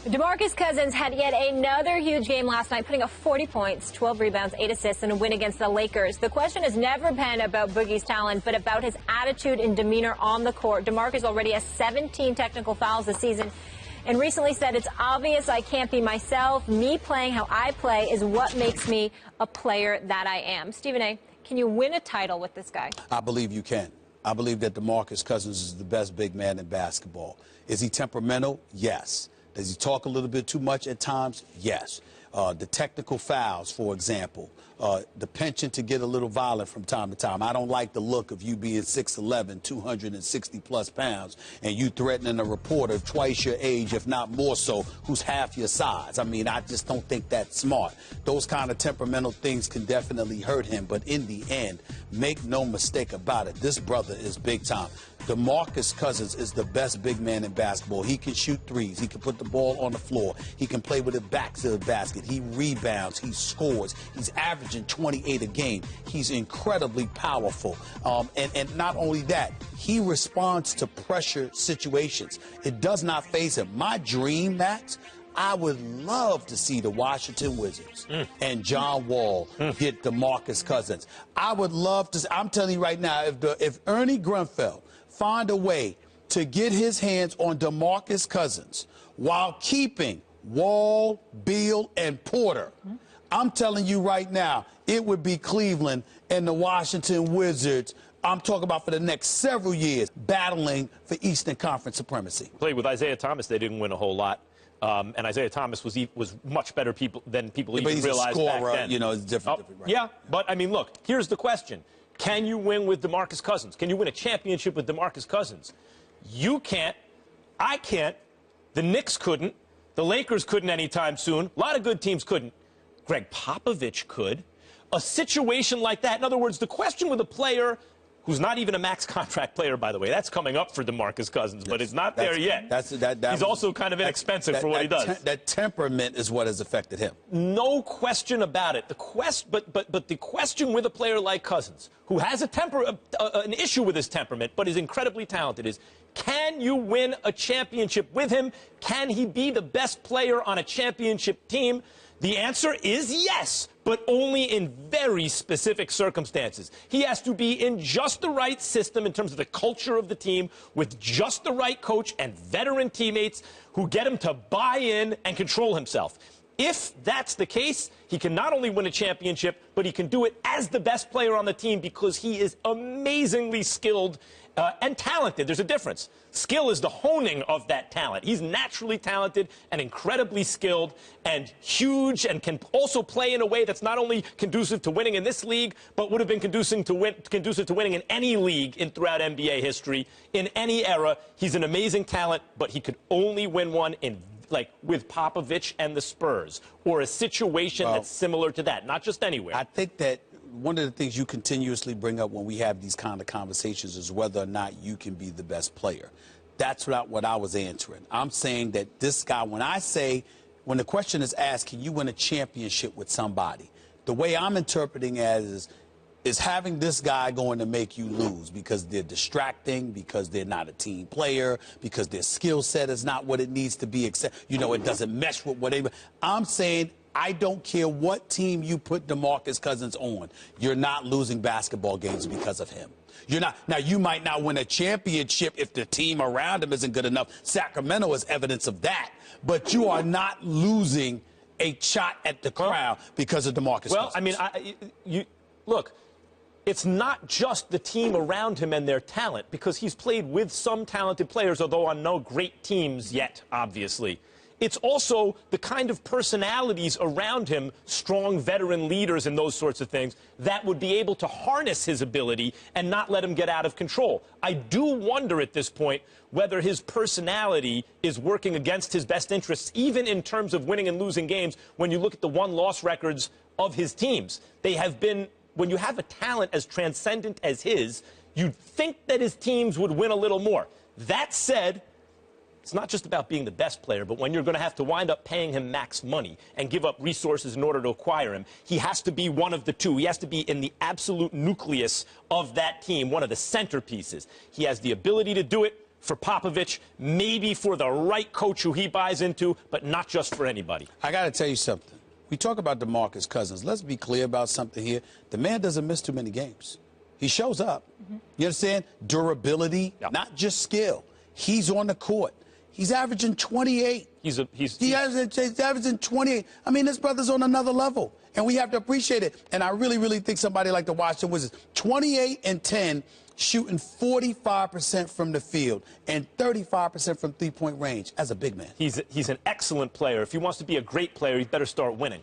DeMarcus Cousins had yet another huge game last night, putting up 40 points, 12 rebounds, 8 assists, and a win against the Lakers. The question has never been about Boogie's talent, but about his attitude and demeanor on the court. DeMarcus already has 17 technical fouls this season and recently said, "It's obvious I can't be myself. Me playing how I play is what makes me a player that I am." Stephen A., can you win a title with this guy? I believe you can. I believe that DeMarcus Cousins is the best big man in basketball. Is he temperamental? Yes. Does he talk a little bit too much at times? Yes. The technical fouls, for example, the penchant to get a little violent from time to time. I don't like the look of you being 6'11", 260-plus pounds, and you threatening a reporter twice your age, if not more so, who's half your size. I mean, I just don't think that's smart. Those kind of temperamental things can definitely hurt him, but in the end, make no mistake about it, this brother is big time. DeMarcus Cousins is the best big man in basketball. He can shoot threes. He can put the ball on the floor. He can play with it back to the basket. He rebounds. He scores. He's averaging 28 a game. He's incredibly powerful. And not only that, he responds to pressure situations. It does not faze him. My dream, Max, I would love to see the Washington Wizards and John Wall get DeMarcus Cousins. I would love to. I'm telling you right now, if Ernie Grunfeld find a way to get his hands on DeMarcus Cousins while keeping Wall, Beal, and Porter, I'm telling you right now, it would be Cleveland and the Washington Wizards. I'm talking about for the next several years, battling for Eastern Conference supremacy. Played with Isaiah Thomas, they didn't win a whole lot. And Isaiah Thomas was much better than people even realized back then. You know, it's different. Right? Yeah, but I mean, look, here's the question. Can you win with DeMarcus Cousins? Can you win a championship with DeMarcus Cousins? You can't. I can't. The Knicks couldn't. The Lakers couldn't anytime soon. A lot of good teams couldn't. Greg Popovich could. A situation like that, in other words, the question with a player who's not even a max contract player, by the way. That's coming up for DeMarcus Cousins, but it's not there yet. He's also kind of inexpensive for what he does. That temperament is what has affected him. No question about it. But the question with a player like Cousins, who has an issue with his temperament, but is incredibly talented, is can you win a championship with him? Can he be the best player on a championship team? The answer is yes, but only in very specific circumstances. He has to be in just the right system in terms of the culture of the team, with just the right coach and veteran teammates who get him to buy in and control himself. If that's the case, he can not only win a championship, but he can do it as the best player on the team because he is amazingly skilled and talented. There's a difference. Skill is the honing of that talent. He's naturally talented and incredibly skilled and huge and can also play in a way that's not only conducive to winning in this league, but would have been conducive to winning in any league throughout NBA history, in any era. He's an amazing talent, but he could only win one with Popovich and the Spurs, or a situation that's similar to that, not just anywhere. I think that one of the things you continuously bring up when we have these kind of conversations is whether or not you can be the best player. That's not what I was answering. I'm saying that this guy, when the question is asked, can you win a championship with somebody? The way I'm interpreting it is having this guy going to make you lose because they're distracting, because they're not a team player, because their skill set is not what it needs to be, except, you know, it doesn't mesh with whatever. I'm saying I don't care what team you put DeMarcus Cousins on. You're not losing basketball games because of him. You're not. Now, you might not win a championship if the team around him isn't good enough. Sacramento is evidence of that. But you are not losing a shot at the crown because of DeMarcus Cousins. Well, I mean, look, it's not just the team around him and their talent, because he's played with some talented players, although on no great teams yet, obviously. It's also the kind of personalities around him, strong veteran leaders and those sorts of things, that would be able to harness his ability and not let him get out of control. I do wonder at this point whether his personality is working against his best interests, even in terms of winning and losing games, when you look at the won-loss records of his teams. They have been, when you have a talent as transcendent as his, you'd think that his teams would win a little more. That said, it's not just about being the best player, but when you're going to have to wind up paying him max money and give up resources in order to acquire him, he has to be one of the two. He has to be in the absolute nucleus of that team, one of the centerpieces. He has the ability to do it, for Popovich, maybe for the right coach who he buys into, but not just for anybody. I got to tell you something. We talk about DeMarcus Cousins. Let's be clear about something here. The man doesn't miss too many games. He shows up. You understand? Durability, not just skill. He's on the court. He's averaging 28. He's averaging 28. I mean, this brother's on another level, and we have to appreciate it. And I really, really think somebody like the Washington Wizards, 28 and 10, shooting 45% from the field and 35% from three-point range as a big man. He's an excellent player. If he wants to be a great player, he better start winning.